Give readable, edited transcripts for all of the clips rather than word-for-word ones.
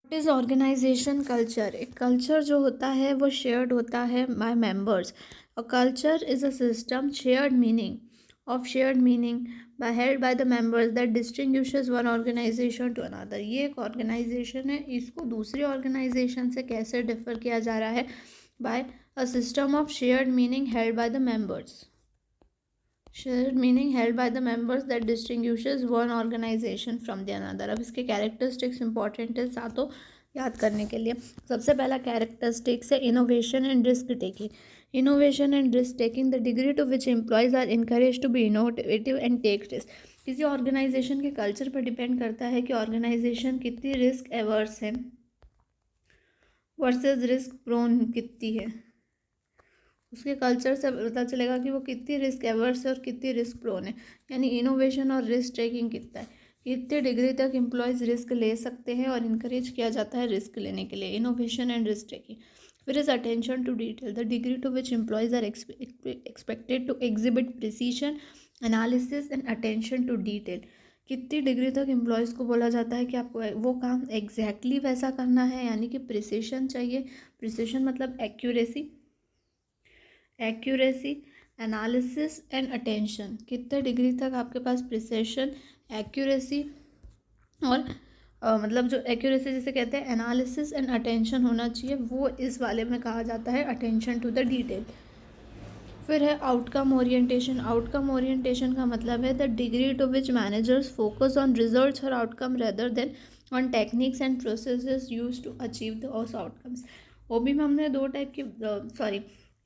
What is organisation culture? एक culture जो होता है वो शेयर्ड होता है by members. A culture is a system shared meaning by held by the members that distinguishes one organization to another. ये एक ऑर्गेनाइजेशन है, इसको दूसरी ऑर्गेनाइजेशन से कैसे डिफर किया जा रहा है? By a system of shared meaning held by the members. Share meaning held by the members that distinguishes one organisation from the another. अब इसके कैरेक्टरिस्टिक्स इंपॉर्टेंट है सातों याद करने के लिए. सबसे पहला कैरेक्टरिस्टिक्स है innovation and risk taking. Innovation and risk taking, the degree to which employees are encourage to be innovative and take risk. किसी ऑर्गेनाइजेशन के कल्चर पर डिपेंड करता है कि ऑर्गेनाइजेशन कितनी रिस्क एवर्स है वर्सेस रिस्क प्रोन कितनी है. उसके कल्चर से पता चलेगा कि वो कितनी रिस्क एवर्स है और कितनी रिस्क प्रोन है. यानी इनोवेशन और रिस्क टेकिंग कितना है, कितने डिग्री तक एम्प्लॉयज़ रिस्क ले सकते हैं और इनकरेज किया जाता है रिस्क लेने के लिए. Innovation and risk taking. फिर is attention to detail, the degree to which employees are expected to exhibit precision analysis and attention to detail. कितनी डिग्री तक एम्प्लॉयज़ को बोला जाता है कि आपको वो काम एग्जैक्टली वैसा करना है, यानी कि प्रिसीशन चाहिए. प्रिसीशन मतलब एक्यूरेसी, एनालिसिस एंड अटेंशन. कितने डिग्री तक आपके पास प्रिसिशन, एक्यूरेसी और मतलब जो एक्यूरेसी जिसे कहते हैं एनालिसिस एंड अटेंशन होना चाहिए, वो इस वाले में कहा जाता है अटेंशन टू द डिटेल. फिर है आउटकम ओरिएंटेशन. आउटकम ओरिएंटेशन का मतलब है the degree to which managers focus on results और outcome rather than on techniques and processes use to achieve those outcomes. OB में हमने दो टाइप की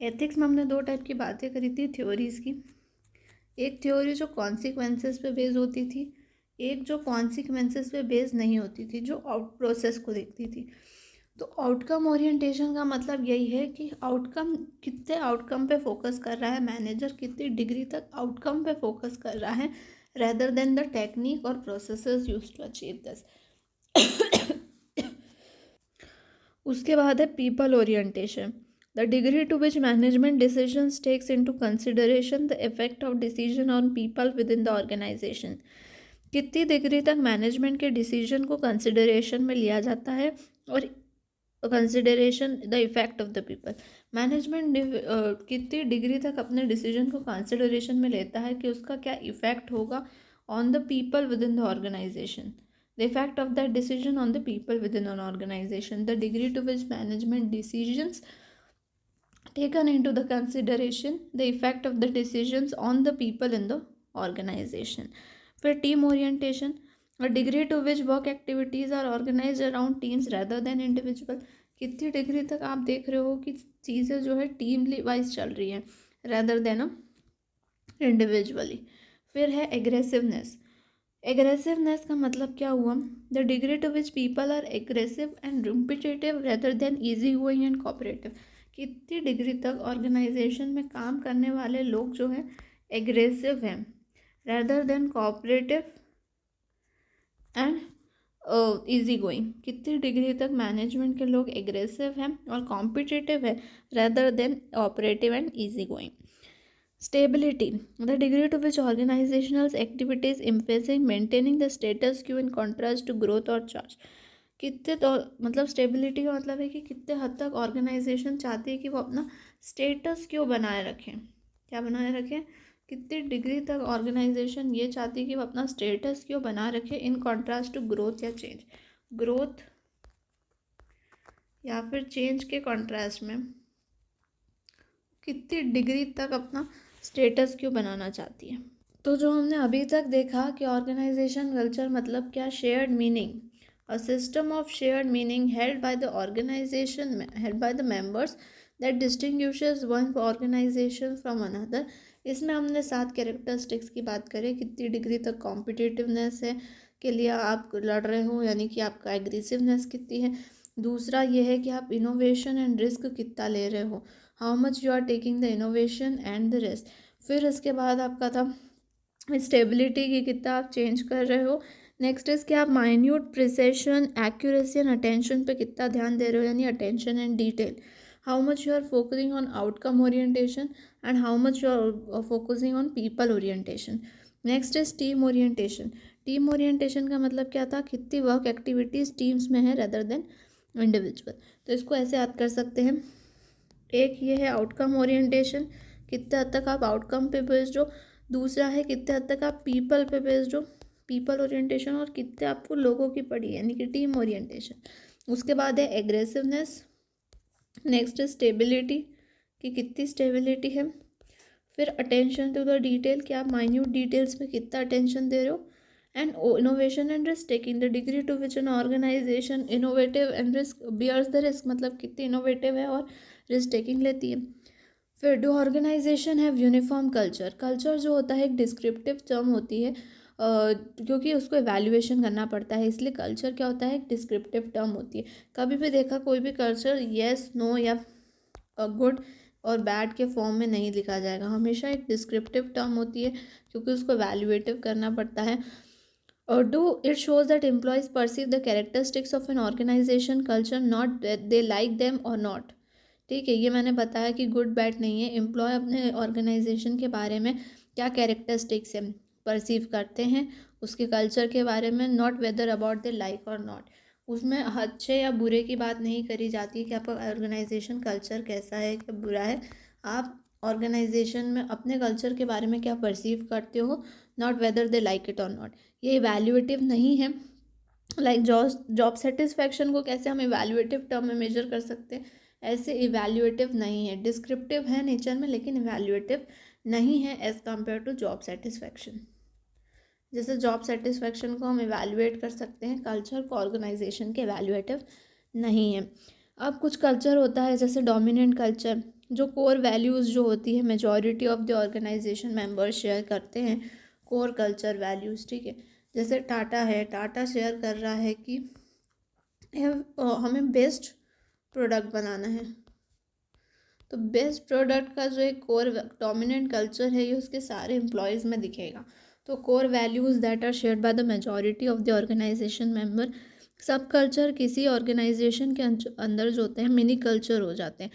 एथिक्स में हमने दो टाइप की बातें करी थी थ्योरीज़ की. एक थ्योरी जो कॉन्सिक्वेंसेस पे बेस होती थी, एक जो कॉन्सिक्वेंसेस पे बेस नहीं होती थी, जो आउट प्रोसेस को देखती थी. तो आउटकम ओरिएंटेशन का मतलब यही है कि आउटकम, कितने आउटकम पे फोकस कर रहा है मैनेजर, कितनी डिग्री तक आउटकम पे फोकस कर रहा है रेदर देन द टेक्निक और processes use to achieve this. उसके बाद है people orientation. The degree to which management decisions takes into consideration the effect of decision on people with in the organisation. कितनी degree तक management के decision को consideration में लिया जाता है और consideration the effect of the people. Management कितनी डिग्री तक अपने डिसीजन को कंसिडरेशन में लेता है कि उसका क्या इफेक्ट होगा on the people with in the organisation. The effect of that decision on the people within an organization. The degree to which management decisions taken into the consideration the effect of the decisions on the people in the organization. फिर team orientation. A degree to which work activities are organized around teams rather than individual. कितनी degree तक आप देख रहे हो कि चीज़ें जो है टीम वाइज चल रही हैं rather than इंडिविजुअली. फिर है एग्रेसिवनेस. एग्रेसिवनेस का मतलब क्या हुआ? The degree to which people are aggressive and competitive rather than easy going and cooperative. कितनी डिग्री तक ऑर्गेनाइजेशन में काम करने वाले लोग जो हैं एग्रेसिव हैं rather than cooperative and easy going. कितनी डिग्री तक मैनेजमेंट के लोग एग्रेसिव हैं और कॉम्पिटिटिव है rather than operative and easy going. Stability, the degree to which organizational activities emphasizing maintaining the status quo in contrast to growth or change. कितने तो मतलब स्टेबिलिटी का मतलब है कि कितने हद तक ऑर्गेनाइजेशन चाहती है कि वो अपना स्टेटस क्यों बनाए रखें. क्या बनाए रखें? कितनी डिग्री तक ऑर्गेनाइजेशन ये चाहती है कि वो अपना स्टेटस क्यों बनाए रखे इन कॉन्ट्रास्ट टू ग्रोथ या चेंज. ग्रोथ या फिर चेंज के कॉन्ट्रास्ट में कितनी डिग्री तक अपना स्टेटस क्यों बनाना चाहती है. तो जो हमने अभी तक देखा कि ऑर्गेनाइजेशन कल्चर मतलब क्या, shared meaning, a system of shared meaning held by the organisation, held by the members that distinguishes one organisation from another. इसमें हमने 7 कैरेक्टरिस्टिक्स की बात करें. कितनी डिग्री तक कॉम्पिटिटिवनेस है के लिए आप लड़ रहे हो, यानी कि आपका एग्रेसिवनेस कितनी है. दूसरा ये है कि आप इनोवेशन एंड रिस्क कितना ले रहे हो, how much you are taking the innovation and the risk. फिर इसके बाद आपका था स्टेबिलिटी की कितना आप चेंज कर रहे हो. नेक्स्ट इज कि आप minute precision, accuracy and attention पे कितना ध्यान दे रहे हो, यानी attention and detail. How much you are focusing on outcome orientation and how much you are focusing on people orientation. Next is team orientation. Team orientation का मतलब क्या था, कितनी वर्क एक्टिविटीज़ टीम्स में है रेदर देन इंडिविजुअल। तो इसको ऐसे याद कर सकते हैं, एक ये है आउटकम ओरिएंटेशन, कितने हद तक आप आउटकम पे बेस्ड हो। दूसरा है कितने हद तक आप पीपल पे बेस्ड हो, पीपल ओरिएंटेशन, और कितने आपको लोगों की पड़ी यानी कि टीम ओरिएंटेशन। उसके बाद है एग्रेसिवनेस, नेक्स्ट स्टेबिलिटी, कि कितनी स्टेबिलिटी है। फिर अटेंशन टू द डिटेल, कि आप माइन्यूट डिटेल्स में कितना अटेंशन दे रहे हो। And innovation and risk taking, the degree to which an organisation innovative and risk bears the risk, मतलब कितनी इनोवेटिव है और रिस्क टेकिंग लेती है। फिर do organisation have uniform culture, culture जो होता है एक डिस्क्रिप्टिव टर्म होती है, क्योंकि उसको एवेल्युएशन करना पड़ता है, इसलिए कल्चर क्या होता है, एक डिस्क्रिप्टिव टर्म होती है। कभी भी देखा कोई भी कल्चर येस नो या गुड और बैड के फॉर्म में नहीं लिखा जाएगा, हमेशा एक डिस्क्रिप्टिव टर्म होती है, क्योंकि उसको एवेल्युएटिव करना पड़ता है। और do it shows that employees perceive the characteristics of an organisation culture, not they like them और नॉट। ठीक है, ये मैंने बताया कि गुड बैड नहीं है, एम्प्लॉय अपने ऑर्गेनाइजेशन के बारे में क्या कैरेक्टरिस्टिक्स है परसीव करते हैं उसके कल्चर के बारे में, not whether about the like और नॉट। उसमें अच्छे या बुरे की बात नहीं करी जाती कि आपका ऑर्गेनाइजेशन कल्चर कैसा है क्या बुरा है, आप ऑर्गेनाइजेशन में अपने कल्चर के बारे में क्या परसीव करते हो, not whether they like it और नॉट। ये इवैल्यूएटिव नहीं है। लाइक जॉब सेटिस्फैक्शन को कैसे हम इवैल्यूएटिव टर्म में मेजर कर सकते हैं, ऐसे इवैल्यूएटिव नहीं है, डिस्क्रिप्टिव है नेचर में लेकिन इवैल्यूएटिव नहीं है as compare to job satisfaction. जैसे जॉब सेटिस्फैक्शन को हम इवैल्यूएट कर सकते हैं, कल्चर को ऑर्गेनाइजेशन के इवैल्यूएटिव नहीं है। अब कुछ कल्चर होता है जैसे डोमिनेंट कल्चर, जो कोर वैल्यूज़ जो होती है majority of the organisation members share करते हैं, कोर कल्चर वैल्यूज़। ठीक है, जैसे टाटा है, टाटा शेयर कर रहा है कि हमें बेस्ट प्रोडक्ट बनाना है, तो बेस्ट प्रोडक्ट का जो एक कोर डोमिनेंट कल्चर है ये उसके सारे एम्प्लॉयज़ में दिखेगा। तो core values that are shared by the majority of the organisation member. Subculture किसी ऑर्गेनाइजेशन के अंदर जो होते हैं मिनी कल्चर हो जाते हैं,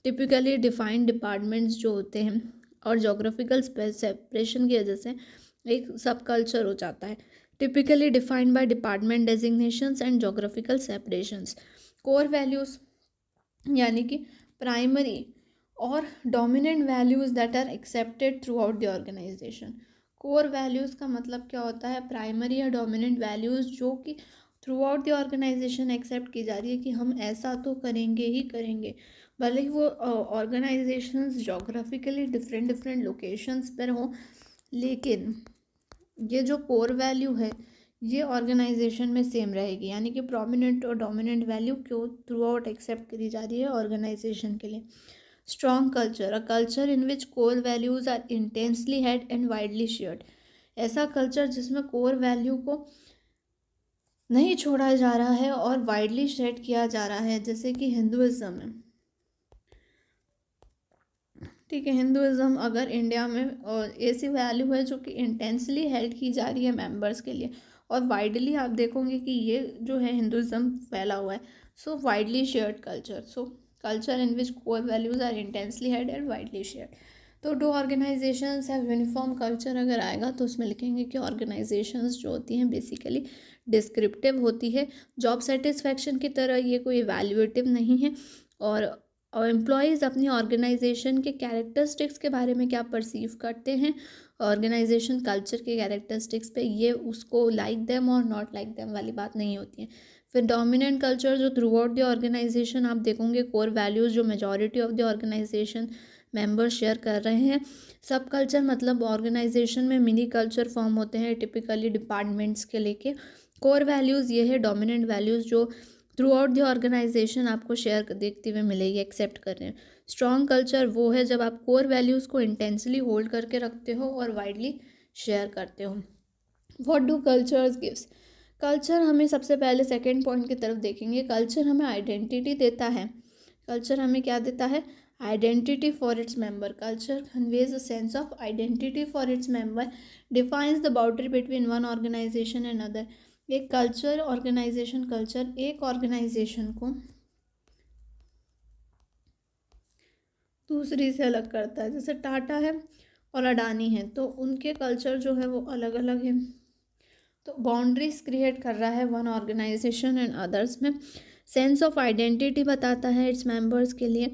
टिपिकली डिफाइंड डिपार्टमेंट्स जो होते हैं और जोग्राफिकल सेपरेशन की वजह से एक सब कल्चर हो जाता है, typically defined by department designations and geographical separations. Core values यानी कि प्राइमरी और dominant values that are accepted throughout the organisation. Core values का मतलब क्या होता है, प्राइमरी या डोमिनेंट वैल्यूज़ जो कि throughout the organisation accept की जा रही है कि हम ऐसा तो करेंगे ही करेंगे, भले ही वो organisations geographically different different locations पर हों, लेकिन ये जो कोर वैल्यू है ये ऑर्गेनाइजेशन में सेम रहेगी, यानी कि प्रोमिनेंट और डोमिनेंट वैल्यू क्यों थ्रू आउट एक्सेप्ट करी जा रही है ऑर्गेनाइजेशन के लिए। Strong culture, a culture in which core values are intensely held and widely shared. ऐसा कल्चर जिसमें कोर वैल्यू को नहीं छोड़ा जा रहा है और वाइडली शेयर किया जा रहा है, जैसे कि हिंदुइज्म है। ठीक है, हिंदुइज्म अगर इंडिया में ऐसी वैल्यू है जो कि इंटेंसली हेल्ड की जा रही है मेंबर्स के लिए, और वाइडली आप देखोगे कि ये जो है हिंदुइज्म फैला हुआ है, so widely shared culture, so culture in which core values are intensely held and widely shared. तो do organizations have uniform culture अगर आएगा तो उसमें लिखेंगे कि ऑर्गेनाइजेशंस जो होती हैं बेसिकली डिस्क्रिप्टिव होती है, जॉब सेटिस्फैक्शन की तरह ये कोई इवैल्यूएटिव नहीं है। और एम्प्लॉयज़ अपनी ऑर्गेनाइजेशन के कैरेक्टरिस्टिक्स के बारे में क्या परसीव करते हैं ऑर्गेनाइजेशन कल्चर के कैरेक्टरिस्टिक्स पे, ये उसको लाइक देम और नॉट लाइक देम वाली बात नहीं होती है। फिर डोमिनेंट कल्चर जो थ्रू आउट द ऑर्गेनाइजेशन आप देखोगे कोर वैल्यूज़ जो majority of the organisation member share कर रहे हैं। सब कल्चर मतलब ऑर्गेनाइजेशन में मिनी कल्चर फॉर्म होते हैं टिपिकली डिपार्टमेंट्स के लेके। कोर वैल्यूज़ ये है डोमिनेंट वैल्यूज़ जो थ्रू आउट द ऑर्गेनाइजेशन आपको शेयर देखते हुए मिलेगी, एक्सेप्ट कर रहे हैं। स्ट्रॉन्ग कल्चर वो है जब आप कोर वैल्यूज़ को इंटेंसली होल्ड करके रखते हो और वाइडली शेयर करते हो। What do cultures gives, culture हमें सबसे पहले सेकेंड पॉइंट की तरफ देखेंगे, कल्चर हमें आइडेंटिटी देता है। कल्चर हमें क्या देता है, identity for its member. Culture conveys a sense of identity for its member, defines the boundary between one organisation and other. एक कल्चर ऑर्गेनाइजेशन कल्चर एक ऑर्गेनाइजेशन को दूसरी से अलग करता है, जैसे टाटा है और अडानी है तो उनके कल्चर जो है वो अलग अलग है। तो बाउंड्रीज क्रिएट कर रहा है वन ऑर्गेनाइजेशन एंड अदर्स में। सेंस ऑफ आइडेंटिटी बताता है इट्स मेंबर्स के लिए।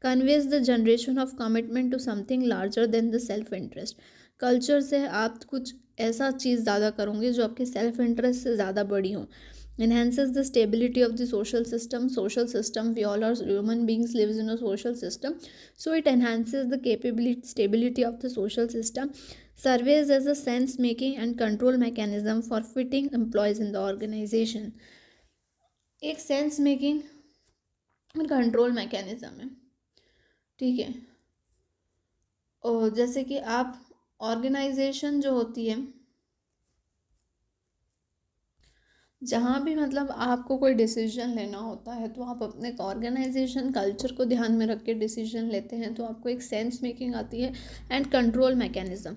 Conveys the generation of commitment to something larger than the self interest. Culture से आप कुछ ऐसा चीज़ ज़्यादा करोगे जो आपके सेल्फ इंटरेस्ट से ज़्यादा बड़ी हो। enhances the stability of the social system we all are human beings lives in a social system, so it enhances the capability stability of the social system. Serves as a sense making and control mechanism for fitting employees in the organization. एक sense making और control mechanism है, ठीक है। और जैसे कि आप organisation जो होती है, जहाँ भी मतलब आपको कोई डिसीजन लेना होता है तो आप अपने ऑर्गेनाइजेशन कल्चर को ध्यान में रख के डिसीजन लेते हैं, तो आपको एक सेंस मेकिंग आती है एंड कंट्रोल मैकेनिज्म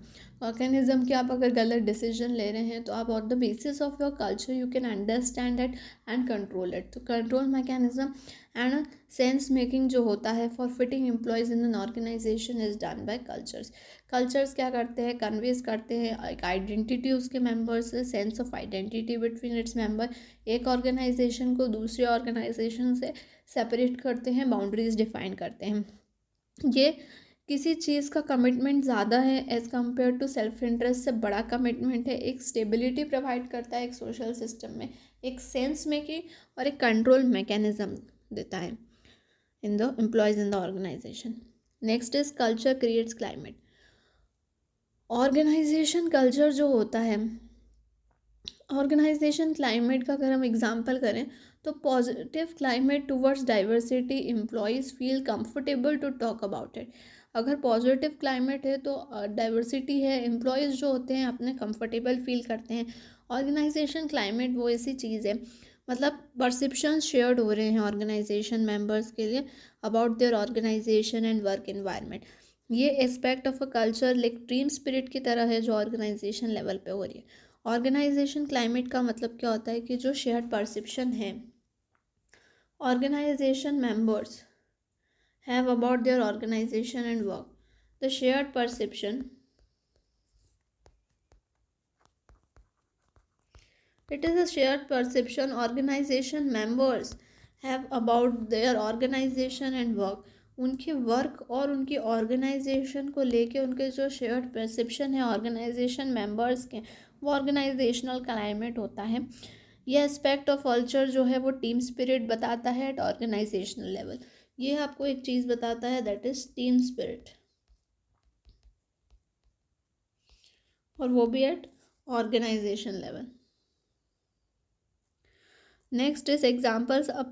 कि आप अगर गलत डिसीजन ले रहे हैं तो आप on the basis of your culture you can understand it and control it. तो control mechanism and sense making जो होता है for fitting employees in an organization is done by cultures क्या करते हैं, कन्वेज करते हैं एक आइडेंटिटी उसके मेंबर्स से, sense of identity between its member. एक ऑर्गेनाइजेशन को दूसरे ऑर्गेनाइजेशन से सेपरेट करते हैं, बाउंड्रीज डिफाइन करते हैं। ये किसी चीज़ का कमिटमेंट ज़्यादा है as compare to self interest से बड़ा कमिटमेंट है, एक स्टेबिलिटी प्रोवाइड करता है एक सोशल सिस्टम में, एक सेंस मेकिंग और एक कंट्रोल मैकेनिज्म देता है in the employees in the organisation. Next is culture creates climate. Organisation culture जो होता है, ऑर्गेनाइजेशन क्लाइमेट का अगर हम एग्जांपल करें तो positive climate towards diversity, employees feel comfortable to talk about it. अगर पॉजिटिव क्लाइमेट है तो डाइवर्सिटी है, एम्प्लॉयज़ जो होते हैं अपने कंफर्टेबल फील करते हैं। ऑर्गेनाइजेशन क्लाइमेट वो ऐसी चीज़ है, मतलब परसेप्शन शेयर्ड हो रहे हैं ऑर्गेनाइजेशन मेंबर्स के लिए about their organisation and work environment. ये aspect of a culture like team spirit की तरह है जो ऑर्गेनाइजेशन लेवल पे हो रही है। ऑर्गेनाइजेशन क्लाइमेट का मतलब क्या होता है कि जो शेयर्ड परसेप्शन है organisation members have about their organisation and work, the shared perception, it is a shared perception organization members have about their organization and work। उनके वर्क और उनकी ऑर्गेनाइजेशन को लेके उनके जो शेयर्ड परसेप्शन है ऑर्गेनाइजेशन मेंबर्स के, वो ऑर्गेनाइजेशनल क्लाइमेट होता है। ये एस्पेक्ट ऑफ कल्चर जो है वो टीम स्पिरिट बताता है एट ऑर्गेनाइजेशनल लेवल। ये आपको एक चीज़ बताता है दैट इज टीम स्पिरिट, और वो भी at organisation level. Next is examples. A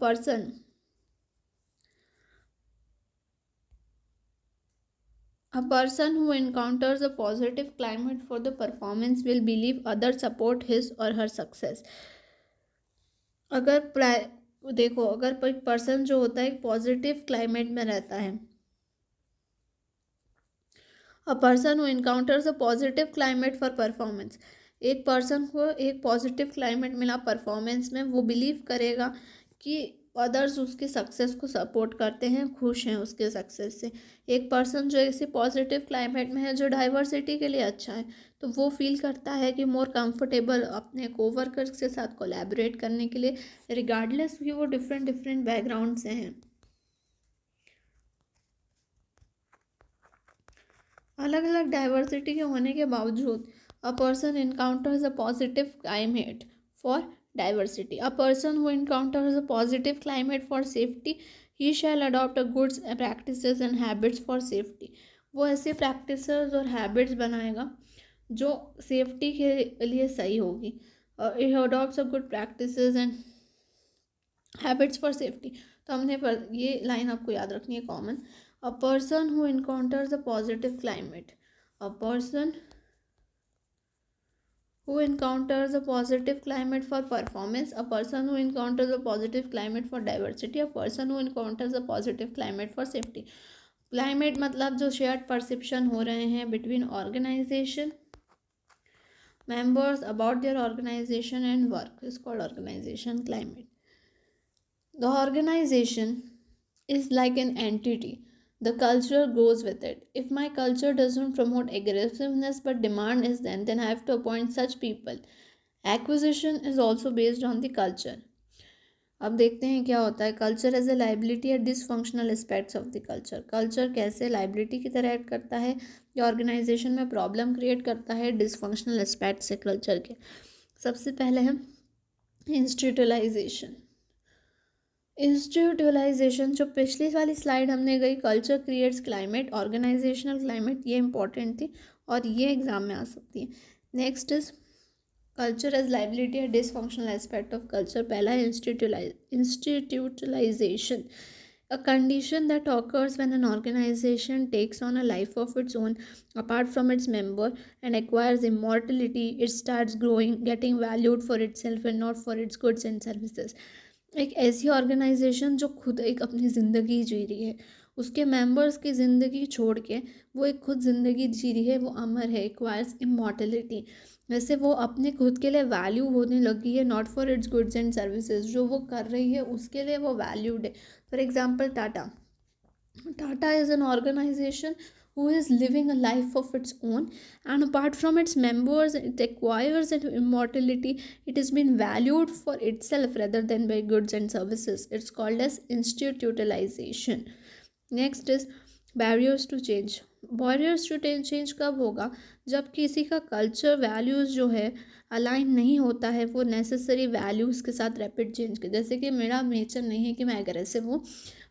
person who encounters a positive climate for the performance will believe others support his or her success। देखो अगर एक पर्सन जो होता है एक पॉजिटिव क्लाइमेट में रहता है, अ person who encounters a positive climate for performance, एक पर्सन को एक पॉजिटिव क्लाइमेट मिला परफॉर्मेंस में, वो बिलीव करेगा कि अदर्स उसके सक्सेस को सपोर्ट करते हैं, खुश हैं उसके सक्सेस से। एक पर्सन जो ऐसे पॉजिटिव क्लाइमेट में है जो डाइवर्सिटी के लिए अच्छा है, तो वो फील करता है कि मोर कंफर्टेबल अपने कोवर्कर्स के साथ कोलैबोरेट करने के लिए, रिगार्डलेस कि वो डिफरेंट डिफरेंट बैकग्राउंड से हैं। अलग अलग डाइवर्सिटी के होने के बावजूद a person encounters a positive climate for diversity. A person who encounters a positive climate for safety, he shall adopt a goods practices and habits for safety. वो ऐसे प्रैक्टिसेस और हैबिट्स बनाएगा जो सेफ्टी के लिए सही होगी। He adopts a good practices and habits for safety. तो ये लाइन आपको याद रखनी है common. A person who encounters a positive climate, a person who encounters a positive climate for performance, a person who encounters a positive climate for diversity, a person who encounters a positive climate for safety। Climate मतलब जो shared perception हो रहे हैं between organisation members about their organization and work is called organization climate। The organization is like an entity, the culture goes with it। If my culture doesn't promote aggressiveness but demand is then I have to appoint such people acquisition is also based on the culture. अब देखते हैं क्या होता है culture as a liability at dysfunctional aspects of the culture. Culture कैसे liability की तरह act करता है या ऑर्गेनाइजेशन में प्रॉब्लम क्रिएट करता है डिसफंक्शनल एस्पेक्ट्स है कल्चर के। सबसे पहले है इंस्टीट्यूलाइजेशन। इंस्टीट्यूलाइजेशन जो पिछली वाली स्लाइड हमने गई, culture creates climate, organisational climate, ये इंपॉर्टेंट थी और ये एग्जाम में आ सकती है। Next is culture as liability है डिसफंक्शनल एस्पेक्ट ऑफ कल्चर। पहला है इंस्टीट्यूटलाइजेशन, a condition that occurs when an organization takes on a life of its own apart from its member and acquires immortality. It starts growing, getting valued for itself and not for its goods and services. एक ऐसी organisation जो खुद एक अपनी ज़िंदगी जी रही है, उसके मेंबर्स की ज़िंदगी छोड़ के वो एक खुद ज़िंदगी जी रही है, वो अमर है, एक्वायर्स इमॉर्टलिटी। वैसे वो अपने खुद के लिए वैल्यू होने लगी है, not for its goods and services. जो वो कर रही है उसके लिए वो वैल्यूड है। For example Tata is an organisation who is living a life of its own, and apart from its members it acquires an immortality. It has been valued for itself rather than by goods and services. It's called as institutionalization. Next is barriers to change. Barriers to change कब होगा? जब किसी का culture values जो है align नहीं होता है वो नेसेसरी वैल्यूज़ के साथ रैपिड चेंज के। जैसे कि मेरा नेचर नहीं है कि मैं एग्रेसिव हूँ,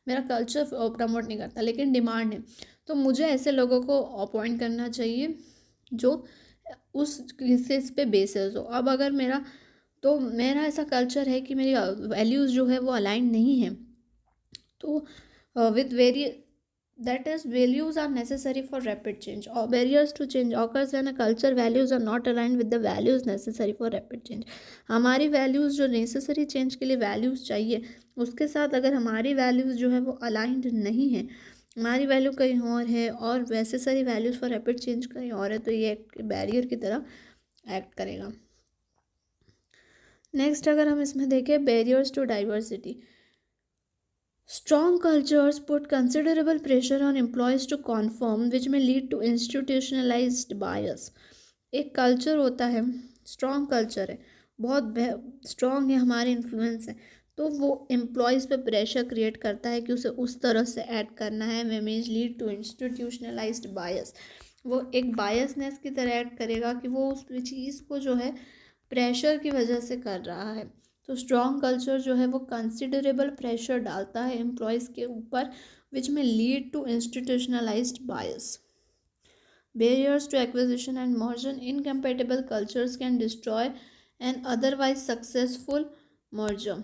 मेरा कल्चर प्रमोट नहीं करता, लेकिन डिमांड है, तो मुझे ऐसे लोगों को अपॉइंट करना चाहिए जो उस केसेस पे बेसिस हो। अब अगर मेरा ऐसा कल्चर है कि मेरी वैल्यूज़ जो है वो अलाइन नहीं है, तो with very that is values are necessary for rapid change, or barriers to change occurs when a culture values are not aligned with the values necessary for rapid change. हमारी values जो necessary change के लिए values चाहिए, उसके साथ अगर हमारी values जो है वो अलाइंड नहीं है, हमारी वैल्यू कहीं और है और वैसे सारी वैल्यूज़ फॉर रैपिड चेंज कहीं और है, तो ये एक बैरियर की तरह एक्ट करेगा। नेक्स्ट अगर हम इसमें देखें barriers to diversity. Strong cultures put considerable pressure on employees to conform, which may lead to institutionalized bias. एक कल्चर होता है, स्ट्रॉन्ग कल्चर है, बहुत स्ट्रॉन्ग है, हमारे इन्फ्लुएंस है, तो वो एम्प्लॉयज़ पे प्रेशर क्रिएट करता है कि उसे उस तरह से ऐड करना है। वे मे लीड टू इंस्टीट्यूशनलाइज्ड बायस। वो एक बायसनेस की तरह ऐड करेगा कि वो उस चीज़ को जो है प्रेशर की वजह से कर रहा है। तो स्ट्रॉन्ग कल्चर जो है वो कंसिडरेबल प्रेशर डालता है एम्प्लॉयज़ के ऊपर, विच में lead to institutionalised bias. Barriers to acquisition and merger. Incompatible cultures can destroy an otherwise successful merger.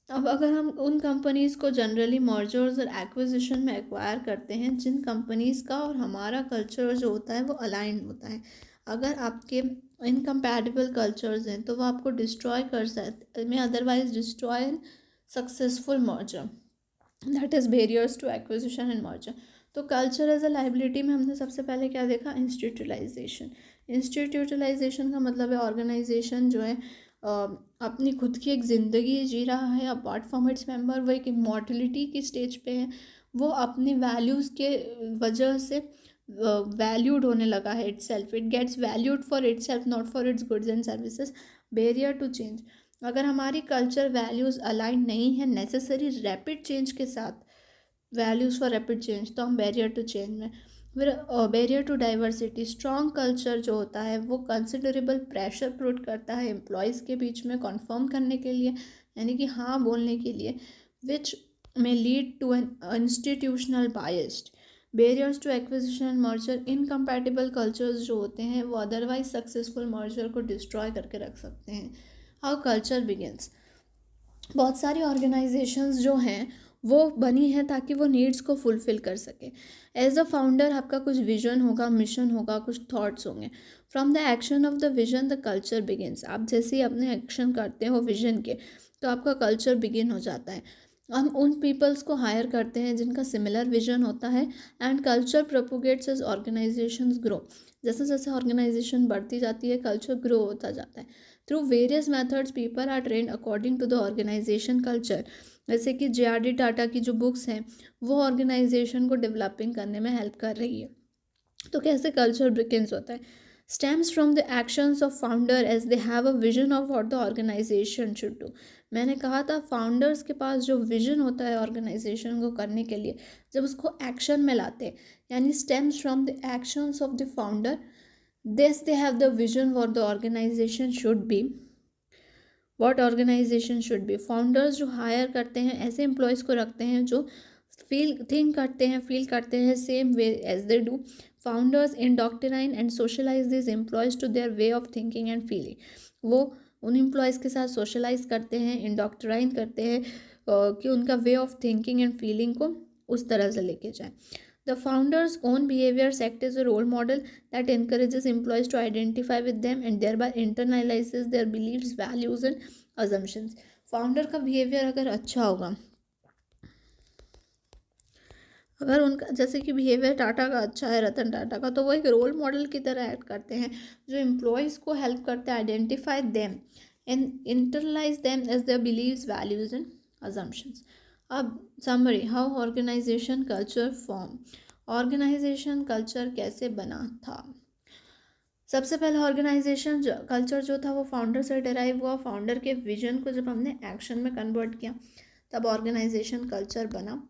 अब अगर हम उन कंपनीज़ को जनरली मर्जर्स और एक्विजिशन में एक्वायर करते हैं जिन कंपनीज़ का और हमारा कल्चर जो होता है वो अलाइन होता है, अगर आपके इनकम्पैटिबल कल्चर्स हैं तो वो आपको डिस्ट्रॉय कर सकते में otherwise destroy an successful merger. That is barriers to acquisition and merger. तो कल्चर एज अ लाइबिलिटी में हमने सबसे पहले क्या देखा? इंस्टीट्यूटलाइजेशन। इंस्टीट्यूटलाइजेशन का मतलब है ऑर्गेनाइजेशन जो है अपनी खुद की एक ज़िंदगी जी रहा है, अपार्ट फ्रॉम इट्स मेंबर वो एक इमॉर्टलिटी की स्टेज पे है, वो अपनी वैल्यूज़ के वजह से वैल्यूड होने लगा है। Itself, it gets valued for itself, not for its goods and services. Barrier to change. अगर हमारी कल्चर वैल्यूज़ अलाइन नहीं है नेसेसरी रैपिड चेंज के साथ, वैल्यूज़ फॉर रैपिड चेंज, तो हम बैरियर टू चेंज में। फिर barrier to diversity. Strong culture जो होता है वो कंसिडरेबल प्रेशर पुट करता है एम्प्लॉयज़ के बीच में कन्फर्म करने के लिए, यानी कि हाँ बोलने के लिए, विच में lead to an institutional biased. Barriers to acquisition and merger. Incompatible cultures जो होते हैं वो अदरवाइज सक्सेसफुल मर्जर को डिस्ट्रॉय करके रख सकते हैं। How culture begins. बहुत सारी ऑर्गेनाइजेशंस जो हैं वो बनी है ताकि वो नीड्स को फुलफ़िल कर सके। एज अ फाउंडर आपका कुछ विजन होगा, मिशन होगा, कुछ थॉट्स होंगे। From the action of the vision the culture begins. आप जैसे ही अपने एक्शन करते हो विजन के, तो आपका कल्चर बिगिन हो जाता है। हम उन पीपल्स को हायर करते हैं जिनका सिमिलर विजन होता है, and culture propagates as organisations grow. जैसे जैसे ऑर्गेनाइजेशन बढ़ती जाती है कल्चर ग्रो होता जाता है। Through various methods people are trained according to the organisation culture. जैसे कि जे.आर.डी. टाटा की जो बुक्स हैं वो ऑर्गेनाइजेशन को डेवलपिंग करने में हेल्प कर रही है। तो कैसे कल्चर बिगिंस होता है? stems from the actions of founder as they have a vision of what the organization should do. मैंने कहा था फाउंडर्स के पास जो विजन होता है ऑर्गेनाइजेशन को करने के लिए, जब उसको एक्शन में लाते हैं, यानी stems from the actions of the founder, this they have the vision what the organisation should be, what organisation should be. Founders जो हायर करते हैं ऐसे एम्प्लॉयज़ को रखते हैं जो फील करते हैं same way as they do. Founders indoctrinate and socialize this employees to their way of thinking and feeling. वो उन एम्प्लॉयज़ के साथ सोशलाइज करते हैं, इंडोक्ट्राइन करते हैं कि उनका वे ऑफ थिंकिंग एंड फीलिंग को उस तरह से लेके जाए। The founder's own behaviors act as a role model that encourages employees to identify with them and thereby internalizes their beliefs, values and assumptions. Founder का बिहेवियर अगर अच्छा होगा, अगर उनका जैसे कि बिहेवियर टाटा का अच्छा है, रतन टाटा का, तो वो एक रोल मॉडल की तरह एक्ट करते हैं जो एम्प्लॉयज़ को हेल्प करते हैं identify them and internalize them as their beliefs, values and assumptions. अब summary, how organization culture form. Organization culture कैसे बना था? सबसे पहले ऑर्गेनाइजेशन कल्चर जो था वो फाउंडर से डिराइव हुआ। फाउंडर के विजन को जब हमने एक्शन में कन्वर्ट किया तब ऑर्गेनाइजेशन कल्चर बना।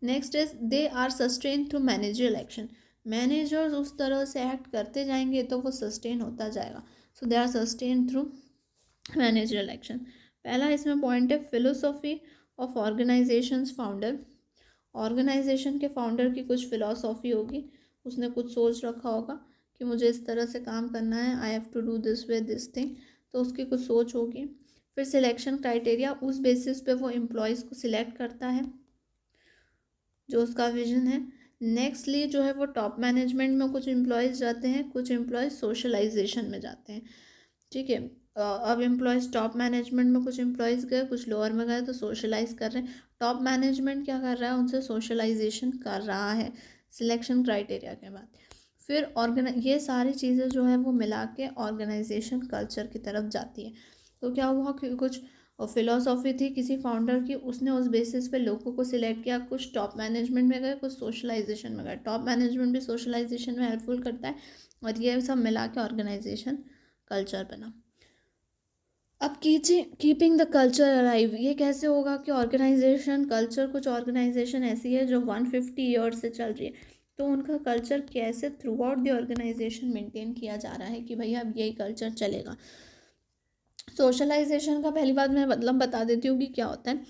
Next is they are sustain through managerial action. Managers उस तरह से एक्ट करते जाएंगे तो वो सस्टेन होता जाएगा। So they are sustain through managerial action. पहला इसमें पॉइंट है philosophy of organizations founder. Organization के फाउंडर की कुछ फिलोसॉफी होगी, उसने कुछ सोच रखा होगा कि मुझे इस तरह से काम करना है, I have to do this way this thing, तो उसकी कुछ सोच होगी। फिर सिलेक्शन क्राइटेरिया, उस बेसिस पे वो एम्प्लॉयज़ को सिलेक्ट करता है जो उसका विजन है। नेक्स्टली जो है वो टॉप मैनेजमेंट में कुछ एम्प्लॉयज़ जाते हैं, कुछ एम्प्लॉयज़ सोशलाइजेशन में जाते हैं, ठीक है। अब एम्प्लॉयज़ टॉप मैनेजमेंट में कुछ एम्प्लॉयज़ गए, कुछ लोअर में गए, तो सोशलाइज कर रहे हैं। टॉप मैनेजमेंट क्या कर रहा है, उनसे सोशलाइजेशन कर रहा है सिलेक्शन क्राइटेरिया के बाद। फिर ये सारी चीज़ें जो है वो मिला के ऑर्गेनाइजेशन कल्चर की तरफ जाती है। तो क्या हुआ कि कुछ फिलोसॉफी थी किसी फाउंडर की, उसने उस बेसिस पे लोगों को सिलेक्ट किया, कुछ टॉप मैनेजमेंट में गए, कुछ सोशलाइजेशन में गए। टॉप मैनेजमेंट भी सोशलाइजेशन में हेल्पफुल करता है और ये सब मिला के ऑर्गेनाइजेशन कल्चर बना। अब कीपिंग द कल्चर अलाइव, ये कैसे होगा कि ऑर्गेनाइजेशन कल्चर, कुछ ऑर्गेनाइजेशन ऐसी है जो 150 ईयर्स से चल रही है, तो उनका कल्चर कैसे throughout the organisation maintain किया जा रहा है कि भैया अब यही कल्चर चलेगा। सोशलाइजेशन का पहली बात मैं मतलब बता देती हूँ कि क्या होता है।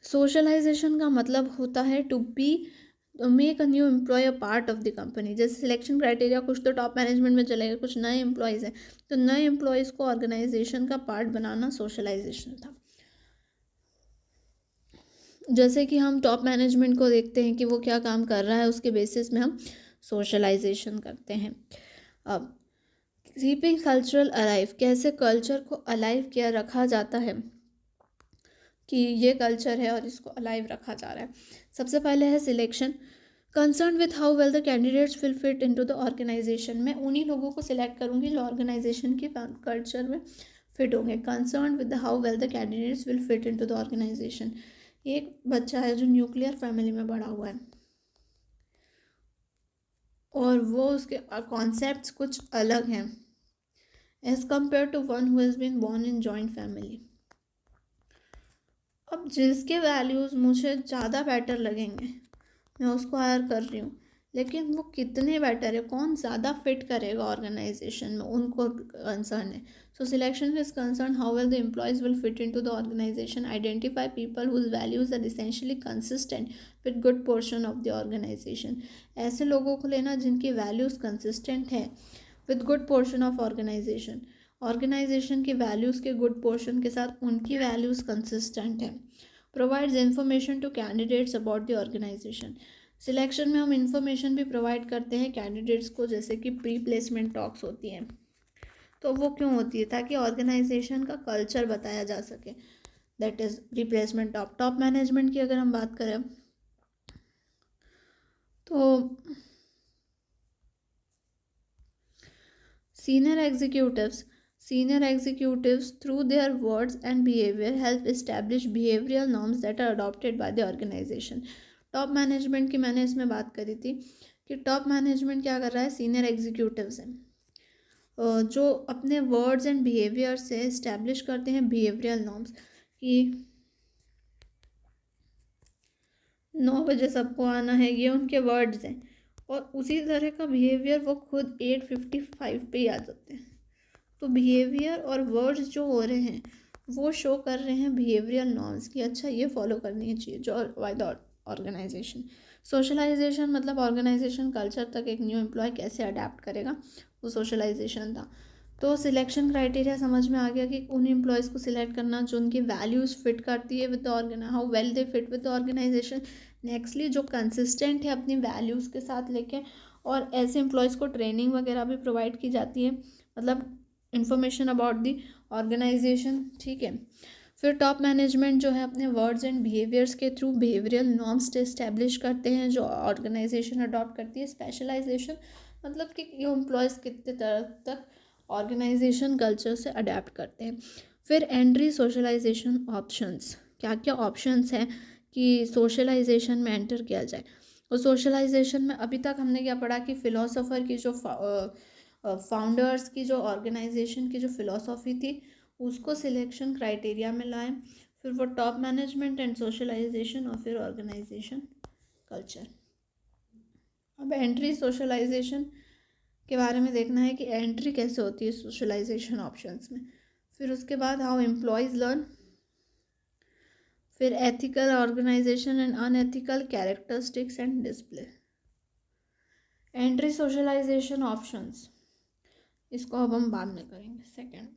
सोशलाइजेशन का मतलब होता है to be make a new employ a part of the company. जैसे सिलेक्शन क्राइटेरिया कुछ तो टॉप मैनेजमेंट में चलेगा, कुछ नए एम्प्लॉयज़ हैं, तो नए एम्प्लॉयज़ को ऑर्गेनाइजेशन का पार्ट बनाना सोशलाइजेशन था। जैसे कि हम टॉप मैनेजमेंट को देखते हैं कि वो क्या काम कर रहा है, उसके बेसिस में हम सोशलाइजेशन करते हैं। अब कीपिंग कल्चरल अलाइव, कैसे कल्चर को अलाइव किया रखा जाता है कि ये कल्चर है और इसको अलाइव रखा जा रहा है। सबसे पहले है selection, concern with how well the candidates will fit into the organisation. मैं उन्हीं लोगों को सिलेक्ट करूँगी जो ऑर्गेनाइजेशन के कल्चर में फिट होंगे। Concern with how well the candidates will fit into the organisation. एक बच्चा है जो न्यूक्लियर फैमिली में बड़ा हुआ है और वो उसके कॉन्सेप्ट्स कुछ अलग हैं as compare to one who has been born in joint family. अब जिसके वैल्यूज़ मुझे ज़्यादा बेटर लगेंगे मैं उसको हायर कर रही हूँ, लेकिन वो कितने बेटर है, कौन ज़्यादा फिट करेगा ऑर्गेनाइजेशन में, उनको कंसर्न है। So selection is concern how well the employees will fit into the organization, identify people whose values are essentially consistent with good portion of the organization. ऐसे लोगों को लेना जिनकी वैल्यूज़ कंसिस्टेंट है with good portion of organization. Organization की values के good portion के साथ उनकी वैल्यूज़ कंसिस्टेंट है। Provides information to candidates about the organization. Selection में हम इंफॉर्मेशन भी प्रोवाइड करते हैं कैंडिडेट्स को, जैसे कि प्री प्लेसमेंट टॉक्स होती हैं, तो वो क्यों होती है, ताकि ऑर्गेनाइजेशन का कल्चर बताया जा सके, that is pre placement talk. Top management की अगर हम बात करें तो Senior executives, through their words and behavior, help establish behavioral norms that are adopted by the organization. Top management की मैंने इसमें बात करी थी कि टॉप मैनेजमेंट क्या कर रहा है, सीनियर एग्जीक्यूटिव से जो अपने वर्ड्स एंड बिहेवियर से इस्टेब्लिश करते हैं बिहेवियरल नॉर्म्स कि 9 बजे सबको आना है, ये उनके वर्ड्स हैं, और उसी तरह का बिहेवियर वो खुद 8:55 पे ही आ जाते हैं। तो बिहेवियर और वर्ड्स जो हो रहे हैं वो शो कर रहे हैं बिहेवियरल नॉर्म्स कि अच्छा ये फॉलो करनी चाहिए जो बाय द ऑर्गेनाइजेशन। सोशलाइजेशन मतलब ऑर्गेनाइजेशन कल्चर तक एक न्यू एम्प्लॉय कैसे अडेप्ट करेगा, वो सोशलाइजेशन था। तो सिलेक्शन क्राइटेरिया समझ में आ गया कि उन एम्प्लॉयज़ को सिलेक्ट करना जो उनकी वैल्यूज़ फिट करती है with the how well they fit with the organisation. Nextly जो कंसिस्टेंट है अपनी वैल्यूज़ के साथ लेके, और ऐसे एम्प्लॉयज़ को ट्रेनिंग वगैरह भी प्रोवाइड की जाती है, मतलब इंफॉर्मेशन अबाउट दी ऑर्गेनाइजेशन, ठीक है। फिर टॉप मैनेजमेंट जो है अपने वर्ड्स एंड बिहेवियर्स के थ्रू बिहेवियरल नॉर्म्स इस्टेब्लिश करते हैं जो ऑर्गेनाइजेशन अडॉप्ट करती है। स्पेशलाइजेशन मतलब कि ये एम्प्लॉयज़ कितने तरह तक ऑर्गेनाइजेशन कल्चर से अडेप्ट करते हैं। फिर एंट्री सोशलाइजेशन ऑप्शंस, क्या क्या ऑप्शंस हैं कि सोशलाइजेशन में एंटर किया जाए। और सोशलाइजेशन में अभी तक हमने क्या पढ़ा कि फ़िलोसोफर की जो फाउंडर्स की जो ऑर्गेनाइजेशन की जो फ़िलोसॉफी थी उसको सिलेक्शन क्राइटेरिया में लाएं, फिर वो टॉप मैनेजमेंट एंड सोशलाइजेशन और फिर ऑर्गेनाइजेशन कल्चर। अब एंट्री सोशलाइजेशन के बारे में देखना है कि एंट्री कैसे होती है सोशलाइजेशन ऑप्शंस में। फिर उसके बाद हाउ एम्प्लॉयज़ लर्न, फिर ethical organisation and unethical characteristics and display. Entry socialisation options इसको अब हम बाद में करेंगे सेकेंड।